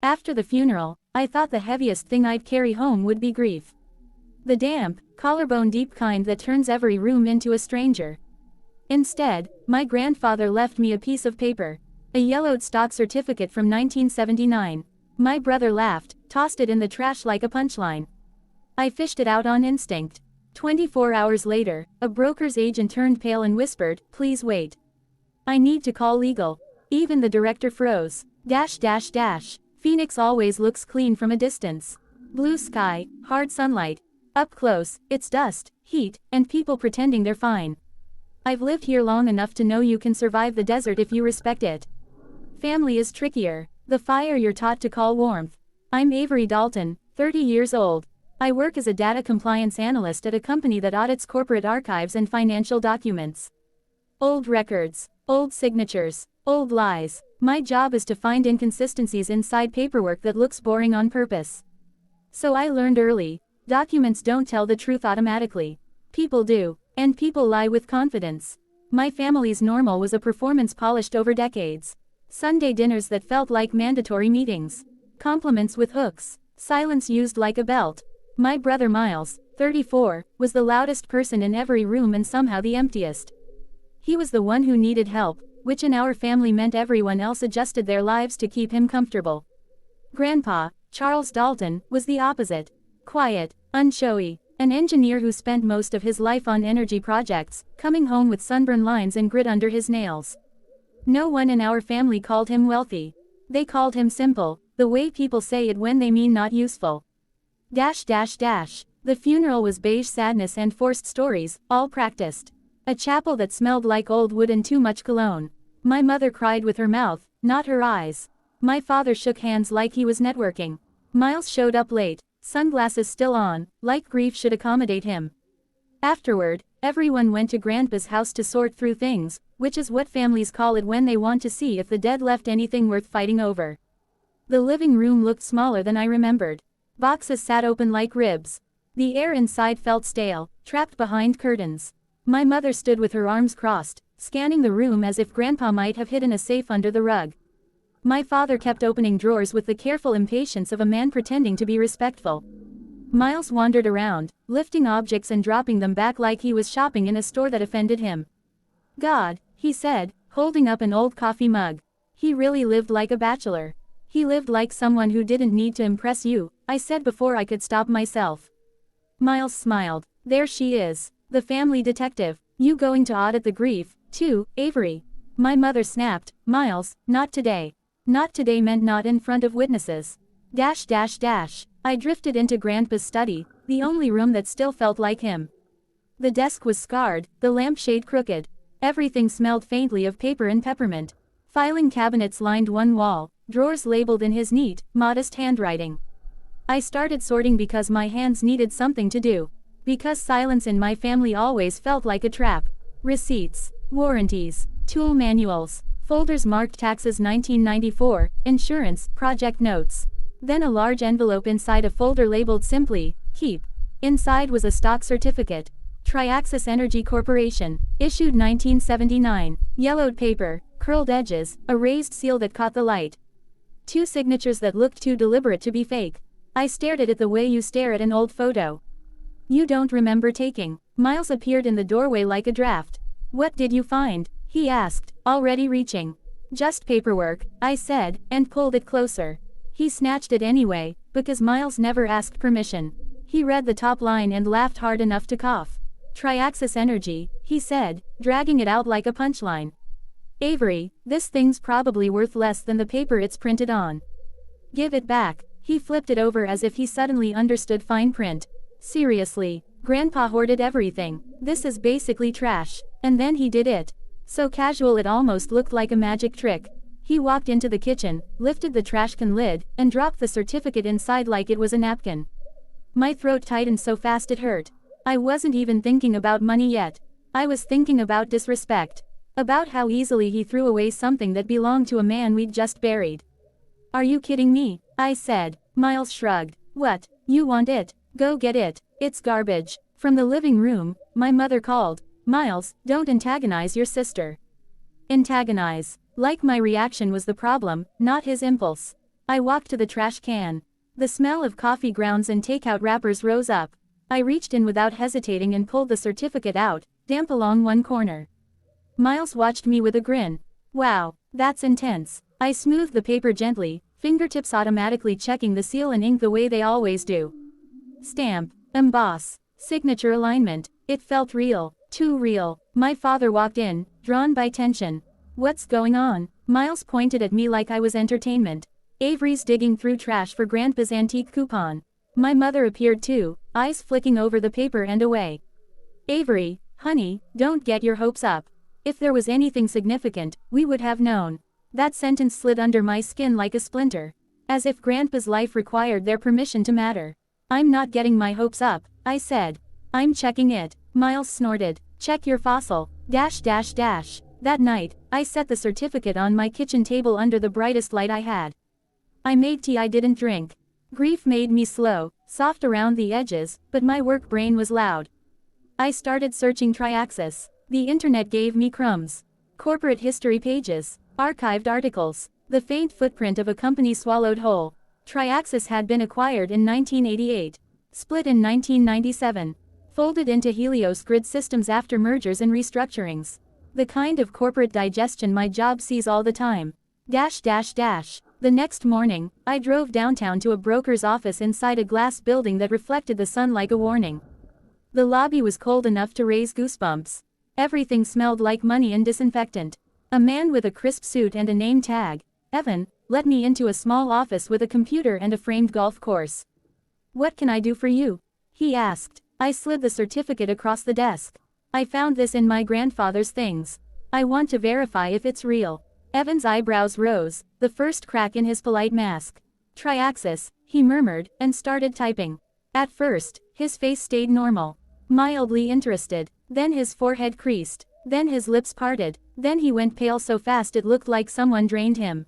After the funeral, I thought the heaviest thing I'd carry home would be grief. The damp, collarbone-deep kind that turns every room into a stranger. Instead, my grandfather left me a piece of paper. A yellowed stock certificate from 1979. My brother laughed, tossed it in the trash like a punchline. I fished it out on instinct. 24 hours later, a broker's agent turned pale and whispered, "Please wait. I need to call legal." Even the director froze. Phoenix always looks clean from a distance. Blue sky, hard sunlight. Up close, it's dust, heat, and people pretending they're fine. I've lived here long enough to know you can survive the desert if you respect it. Family is trickier. The fire you're taught to call warmth. I'm Avery Dalton, 30 years old. I work as a data compliance analyst at a company that audits corporate archives and financial documents. Old records, old signatures, old lies. My job is to find inconsistencies inside paperwork that looks boring on purpose. So I learned early, documents don't tell the truth automatically. People do, and people lie with confidence. My family's normal was a performance polished over decades. Sunday dinners that felt like mandatory meetings. Compliments with hooks. Silence used like a belt. My brother Miles, 34, was the loudest person in every room and somehow the emptiest. He was the one who needed help, which in our family meant everyone else adjusted their lives to keep him comfortable. Grandpa, Charles Dalton, was the opposite. Quiet, unshowy, an engineer who spent most of his life on energy projects, coming home with sunburn lines and grit under his nails. No one in our family called him wealthy. They called him simple, the way people say it when they mean not useful. The funeral was beige sadness and forced stories, all practiced. A chapel that smelled like old wood and too much cologne. My mother cried with her mouth, not her eyes. My father shook hands like he was networking. Miles showed up late, sunglasses still on, like grief should accommodate him. Afterward, everyone went to Grandpa's house to sort through things, which is what families call it when they want to see if the dead left anything worth fighting over. The living room looked smaller than I remembered. Boxes sat open like ribs. The air inside felt stale, trapped behind curtains. My mother stood with her arms crossed, scanning the room as if Grandpa might have hidden a safe under the rug. My father kept opening drawers with the careful impatience of a man pretending to be respectful. Miles wandered around, lifting objects and dropping them back like he was shopping in a store that offended him. God, he said, holding up an old coffee mug. He really lived like a bachelor. He lived like someone who didn't need to impress you, I said before I could stop myself. Miles smiled. There she is, the family detective. You going to audit the grief, too, Avery? My mother snapped. Miles, not today. Not today meant not in front of witnesses. I drifted into Grandpa's study, the only room that still felt like him. The desk was scarred, the lampshade crooked. Everything smelled faintly of paper and peppermint. Filing cabinets lined one wall, drawers labeled in his neat, modest handwriting. I started sorting because my hands needed something to do. Because silence in my family always felt like a trap. Receipts, warranties, tool manuals, folders marked taxes 1994, insurance, project notes. Then a large envelope inside a folder labeled simply, keep. Inside was a stock certificate. Triaxis Energy Corporation, issued 1979, yellowed paper, curled edges, a raised seal that caught the light. Two signatures that looked too deliberate to be fake. I stared at it the way you stare at an old photo. You don't remember taking. Miles appeared in the doorway like a draft. What did you find? He asked, already reaching. Just paperwork, I said, and pulled it closer. He snatched it anyway, because Miles never asked permission. He read the top line and laughed hard enough to cough. Triaxis Energy, he said, dragging it out like a punchline. Avery, this thing's probably worth less than the paper it's printed on. Give it back. He flipped it over as if he suddenly understood fine print. Seriously, Grandpa hoarded everything. This is basically trash. And then he did it. So casual it almost looked like a magic trick. He walked into the kitchen, lifted the trash can lid, and dropped the certificate inside like it was a napkin. My throat tightened so fast it hurt. I wasn't even thinking about money yet. I was thinking about disrespect. About how easily he threw away something that belonged to a man we'd just buried. Are you kidding me? I said. Miles shrugged. What? You want it? Go get it. It's garbage. From the living room, my mother called. Miles, don't antagonize your sister. Antagonize. Like my reaction was the problem, not his impulse. I walked to the trash can. The smell of coffee grounds and takeout wrappers rose up. I reached in without hesitating and pulled the certificate out, damp along one corner. Miles watched me with a grin. Wow, that's intense. I smoothed the paper gently, fingertips automatically checking the seal and ink the way they always do. Stamp, emboss, signature alignment. It felt real, too real. My father walked in, drawn by tension. What's going on? Miles pointed at me like I was entertainment. Avery's digging through trash for Grandpa's antique coupon. My mother appeared too, eyes flicking over the paper and away. Avery, honey, don't get your hopes up. If there was anything significant, we would have known. That sentence slid under my skin like a splinter. As if Grandpa's life required their permission to matter. I'm not getting my hopes up, I said. I'm checking it. Miles snorted. Check your fossil. That night, I set the certificate on my kitchen table under the brightest light I had. I made tea I didn't drink. Grief made me slow, soft around the edges, but my work brain was loud. I started searching Triaxis. The internet gave me crumbs. Corporate history pages, archived articles, the faint footprint of a company swallowed whole. Triaxis had been acquired in 1988, split in 1997, folded into Helios Grid Systems after mergers and restructurings. The kind of corporate digestion my job sees all the time. The next morning, I drove downtown to a broker's office inside a glass building that reflected the sun like a warning. The lobby was cold enough to raise goosebumps. Everything smelled like money and disinfectant. A man with a crisp suit and a name tag, Evan, let me into a small office with a computer and a framed golf course. What can I do for you? He asked. I slid the certificate across the desk. I found this in my grandfather's things. I want to verify if it's real. Evan's eyebrows rose, the first crack in his polite mask. Triaxis, he murmured, and started typing. At first, his face stayed normal. Mildly interested. Then his forehead creased. Then his lips parted. Then he went pale so fast it looked like someone drained him.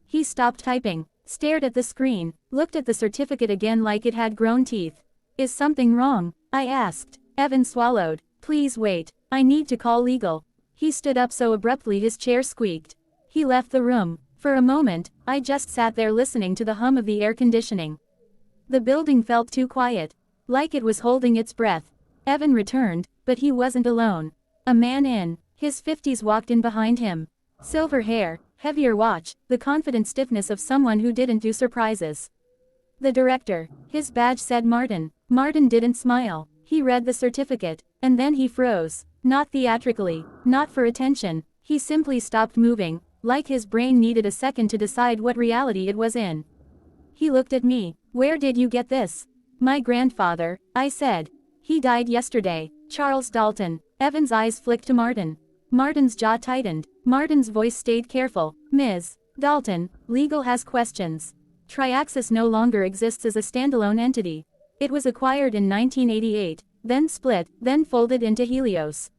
He stopped typing, stared at the screen, looked at the certificate again like it had grown teeth. Is something wrong? I asked. Evan swallowed. Please wait. I need to call legal. He stood up so abruptly his chair squeaked. He left the room. For a moment, I just sat there listening to the hum of the air conditioning. The building felt too quiet. Like it was holding its breath. Evan returned, but he wasn't alone. A man in his 50s walked in behind him. Silver hair, heavier watch, the confident stiffness of someone who didn't do surprises. The director. His badge said Martin. Martin didn't smile. He read the certificate, and then he froze. Not theatrically, not for attention. He simply stopped moving, like his brain needed a second to decide what reality it was in. He looked at me. Where did you get this? My grandfather, I said. He died yesterday. Charles Dalton. Evan's eyes flicked to Martin. Martin's jaw tightened. Martin's voice stayed careful. Ms. Dalton, legal has questions. Triaxis no longer exists as a standalone entity. It was acquired in 1988, then split, then folded into Helios.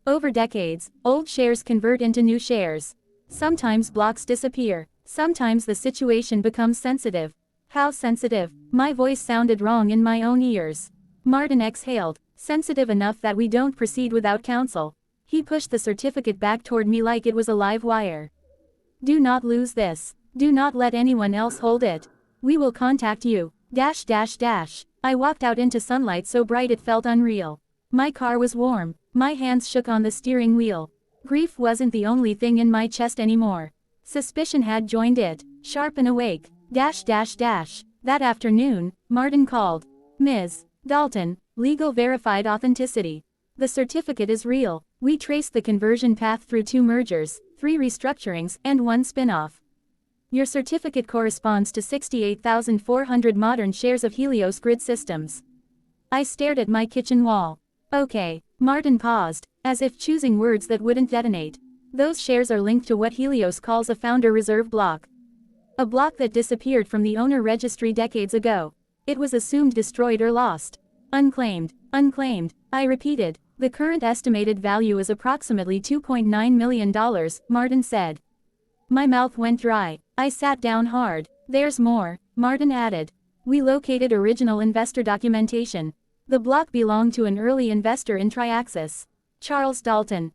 Over decades, old shares convert into new shares. Sometimes blocks disappear. Sometimes the situation becomes sensitive. How sensitive? My voice sounded wrong in my own ears. Martin exhaled. Sensitive enough that we don't proceed without counsel. He pushed the certificate back toward me like it was a live wire. Do not lose this. Do not let anyone else hold it. We will contact you. I walked out into sunlight so bright it felt unreal. My car was warm. My hands shook on the steering wheel. Grief wasn't the only thing in my chest anymore. Suspicion had joined it, sharp and awake. That afternoon, Martin called. Ms. Dalton, legal verified authenticity. The certificate is real. We traced the conversion path through 2 mergers, 3 restructurings, and 1 spin-off. Your certificate corresponds to 68,400 modern shares of Helios Grid Systems. I stared at my kitchen wall. Okay. Martin paused, as if choosing words that wouldn't detonate. Those shares are linked to what Helios calls a founder reserve block. A block that disappeared from the owner registry decades ago. It was assumed destroyed or lost. Unclaimed. I repeated. The current estimated value is approximately $2.9 million, Martin said. My mouth went dry. I sat down hard. There's more, Martin added. We located original investor documentation. The block belonged to an early investor in Triaxis. Charles Dalton.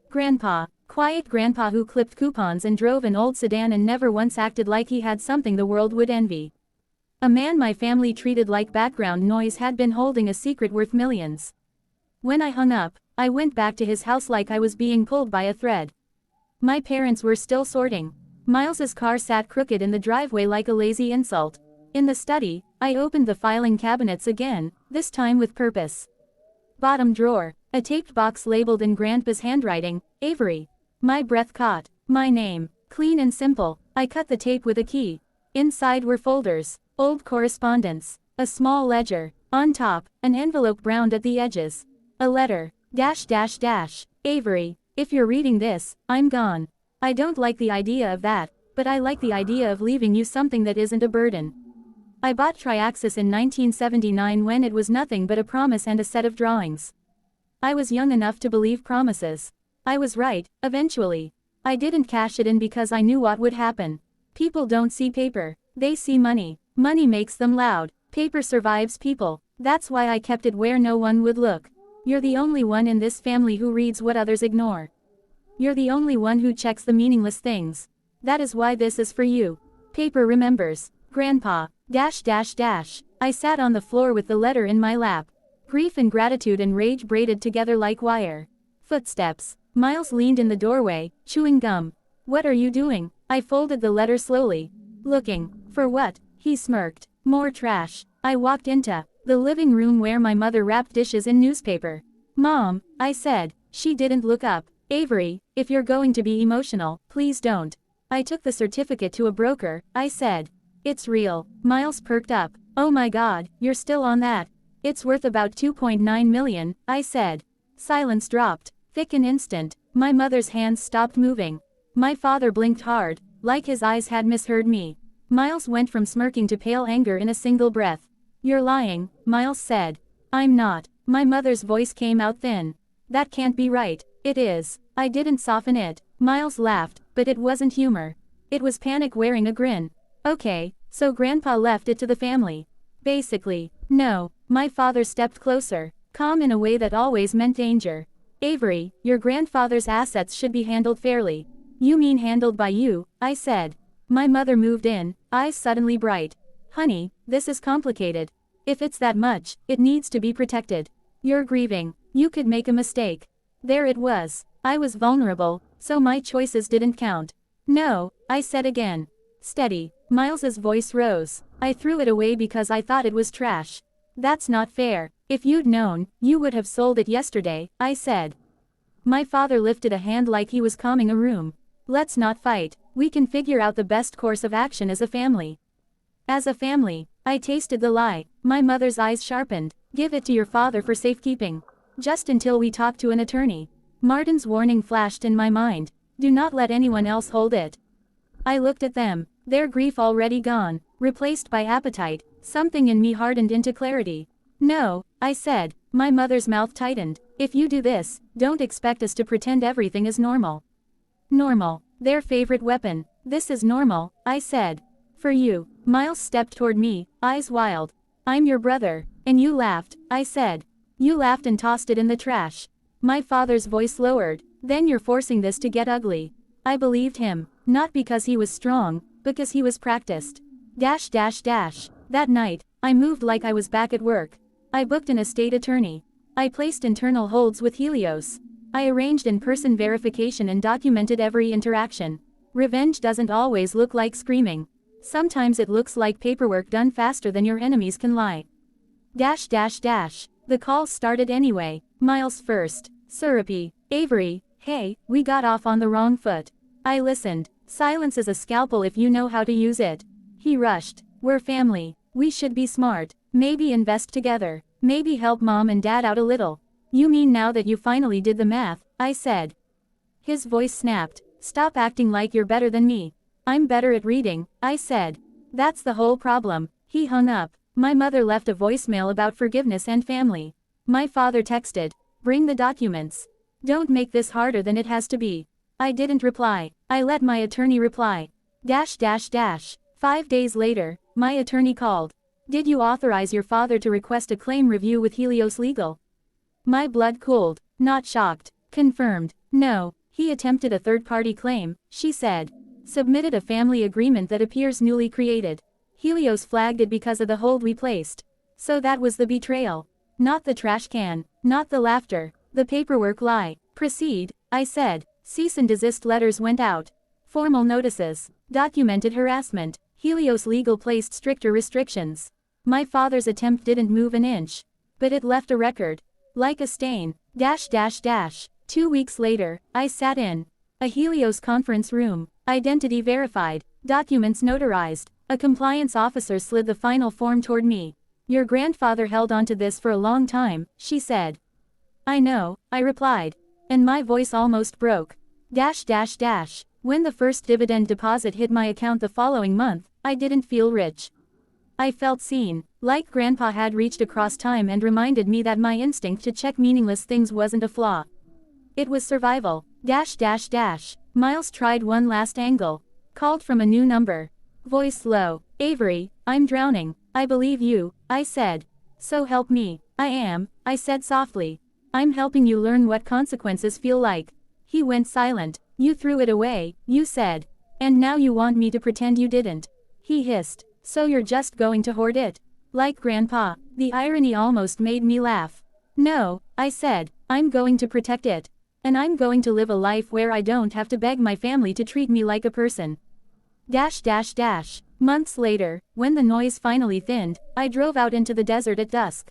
Grandpa. Quiet grandpa who clipped coupons and drove an old sedan and never once acted like he had something the world would envy. A man my family treated like background noise had been holding a secret worth millions. When I hung up, I went back to his house like I was being pulled by a thread. My parents were still sorting. Miles's car sat crooked in the driveway like a lazy insult. In the study, I opened the filing cabinets again, this time with purpose. Bottom drawer, a taped box labeled in Grandpa's handwriting, Avery. My breath caught. My name, clean and simple. I cut the tape with a key. Inside were folders, old correspondence, a small ledger. On top, an envelope browned at the edges. A letter, Avery, if you're reading this, I'm gone. I don't like the idea of that, but I like the idea of leaving you something that isn't a burden. I bought Triaxis in 1979 when it was nothing but a promise and a set of drawings. I was young enough to believe promises. I was right, eventually. I didn't cash it in because I knew what would happen. People don't see paper, they see money. Money makes them loud. Paper survives people. That's why I kept it where no one would look. You're the only one in this family who reads what others ignore. You're the only one who checks the meaningless things. That is why this is for you. Paper remembers. Grandpa, I sat on the floor with the letter in my lap. Grief and gratitude and rage braided together like wire. Footsteps. Miles leaned in the doorway, chewing gum. What are you doing? I folded the letter slowly. Looking. For what? He smirked. More trash. I walked into the living room where my mother wrapped dishes in newspaper. Mom, I said. She didn't look up. Avery, if you're going to be emotional, please don't. I took the certificate to a broker, I said. It's real. Miles perked up. Oh my God, you're still on that. It's worth about 2.9 million, I said. Silence dropped. Thick an instant. My mother's hands stopped moving. My father blinked hard, like his eyes had misheard me. Miles went from smirking to pale anger in a single breath. You're lying, Miles said. I'm not. My mother's voice came out thin. That can't be right. It is. I didn't soften it. Miles laughed, but it wasn't humor. It was panic wearing a grin. Okay, so Grandpa left it to the family. Basically. No. My father stepped closer, calm in a way that always meant danger. Avery, your grandfather's assets should be handled fairly. You mean handled by you, I said. My mother moved in, eyes suddenly bright. Honey, this is complicated. If it's that much, it needs to be protected. You're grieving. You could make a mistake. There it was. I was vulnerable, so my choices didn't count. No, I said again. Steady. Miles's voice rose. I threw it away because I thought it was trash. That's not fair. If you'd known, you would have sold it yesterday, I said. My father lifted a hand like he was calming a room. Let's not fight. We can figure out the best course of action as a family. As a family. I tasted the lie. My mother's eyes sharpened. Give it to your father for safekeeping. Just until we talk to an attorney. Martin's warning flashed in my mind. Do not let anyone else hold it. I looked at them. Their grief already gone, replaced by appetite. Something in me hardened into clarity. No, I said. My mother's mouth tightened. If you do this, don't expect us to pretend everything is normal. Normal. Their favorite weapon. This is normal, I said. For you. Miles stepped toward me, eyes wild. I'm your brother. And you laughed, I said. You laughed and tossed it in the trash. My father's voice lowered. Then you're forcing this to get ugly. I believed him. Not because he was strong, because he was practiced. That night, I moved like I was back at work. I booked an estate attorney. I placed internal holds with Helios. I arranged in-person verification and documented every interaction. Revenge doesn't always look like screaming. Sometimes it looks like paperwork done faster than your enemies can lie. The call started anyway. Miles first. Syrupy. Avery, hey, we got off on the wrong foot. I listened. Silence is a scalpel if you know how to use it. He rushed. We're family. We should be smart. Maybe invest together. Maybe help mom and dad out a little. You mean now that you finally did the math, I said. His voice snapped. Stop acting like you're better than me. I'm better at reading, I said. That's the whole problem. He hung up. My mother left a voicemail about forgiveness and family. My father texted. Bring the documents. Don't make this harder than it has to be. I didn't reply. I let my attorney reply. 5 days later, my attorney called. Did you authorize your father to request a claim review with Helios Legal? My blood cooled. Not shocked. Confirmed. No. He attempted a third-party claim, she said. Submitted a family agreement that appears newly created. Helios flagged it because of the hold we placed. So that was the betrayal. Not the trash can, not the laughter, the paperwork lie. Proceed, I said. Cease and desist letters went out. Formal notices. Documented harassment. Helios legal placed stricter restrictions. My father's attempt didn't move an inch. But it left a record. Like a stain. 2 weeks later, I sat in a Helios conference room. Identity verified. Documents notarized. A compliance officer slid the final form toward me. Your grandfather held onto this for a long time, she said. I know, I replied. And my voice almost broke. When the first dividend deposit hit my account the following month, I didn't feel rich. I felt seen, like Grandpa had reached across time and reminded me that my instinct to check meaningless things wasn't a flaw. It was survival. Miles tried one last angle. Called from a new number. Voice low. Avery, I'm drowning. I believe you, I said. So help me. I am, I said softly. I'm helping you learn what consequences feel like. He went silent. You threw it away, you said. And now you want me to pretend you didn't. He hissed. So you're just going to hoard it? Like Grandpa. The irony almost made me laugh. No, I said. I'm going to protect it. And I'm going to live a life where I don't have to beg my family to treat me like a person. Months later, when the noise finally thinned, I drove out into the desert at dusk.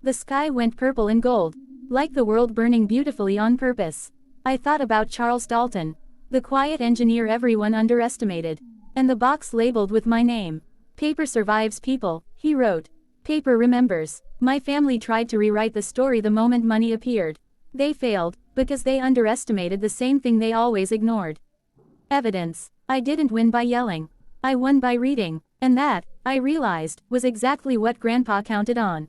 The sky went purple and gold. Like the world burning beautifully on purpose. I thought about Charles Dalton. The quiet engineer everyone underestimated. And the box labeled with my name. Paper survives people, he wrote. Paper remembers. My family tried to rewrite the story the moment money appeared. They failed, because they underestimated the same thing they always ignored. Evidence. I didn't win by yelling. I won by reading. And that, I realized, was exactly what Grandpa counted on.